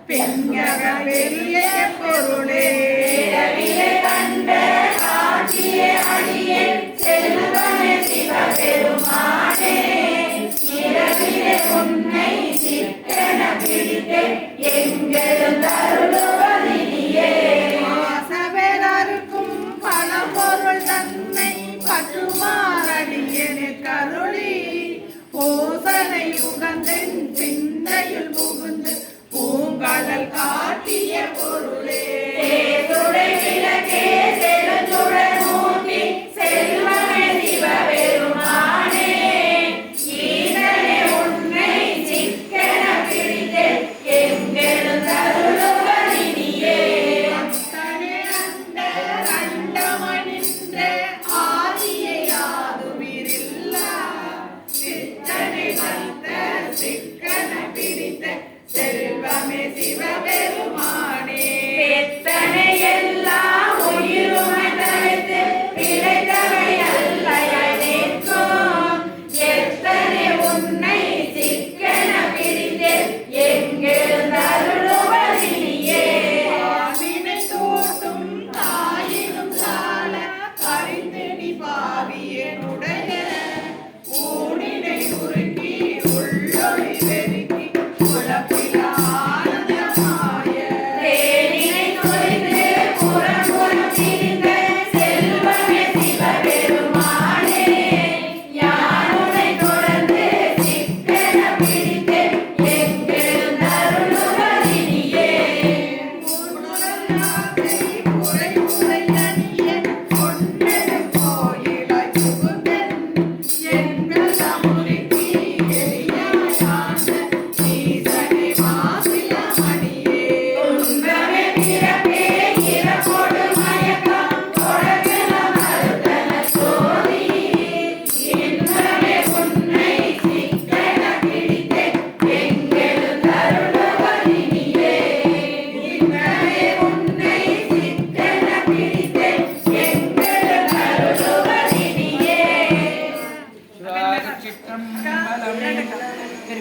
பெண்யக பெரிய பொருளே கண்ட காட்சியே அடியே செல்வமே சிவபெருமானே இரவிலே உன்னை சிக்கன பிடித்தே எங்களும் தருளுவதினியே ஆசவேலருக்கும் பல பொருள் தன்னை பற்றுமாறடியனே கருளி பூசனை உகந்தன் சிந்தையில் புகுந்து பூங்கடல் காட்டிய பொருளே துடை விளக்கே செழுஞ்சுடர் மூர்த்தி செல்வமே சிவபெருமானே ஈசனே உன்னை சிக்கன பிடித்தே எங்களும் தருளுவதினியே அத்தனே அந்த அண்டமணின்ற ஆதியை யாதுமிரில்லா சித்தனை வந்த சிக்கன பிடித்த செல்வமே சிவபெருமானே எத்தனை எல்லாம் உயிருமடைத்து பிழைத்தவை அல்லையாய் நிற்கும் எத்தனை உன்னை சிக்கன பிடித்தே எங்களும் தருளுவதினியே ஆவினை தூட்டும் தாயினும் சால அறிந்தெனி பாவியனுடைய ஊனினை உருக்கி உள்ளொளி வெறுக்கி குழப்பில ஆனந்தமாய தேனினை தொலைந்து புறமுறம் திரிந்த செல்வமே சிவபெருமானே யானுனை தொடர்ந்து சிக்கன பிடித்தே எங்களும் தருளுவதினியே உணர்ந்தாதை புரை உரை அணிய கொண்டது கோயிலாய் புகுந்தன் என்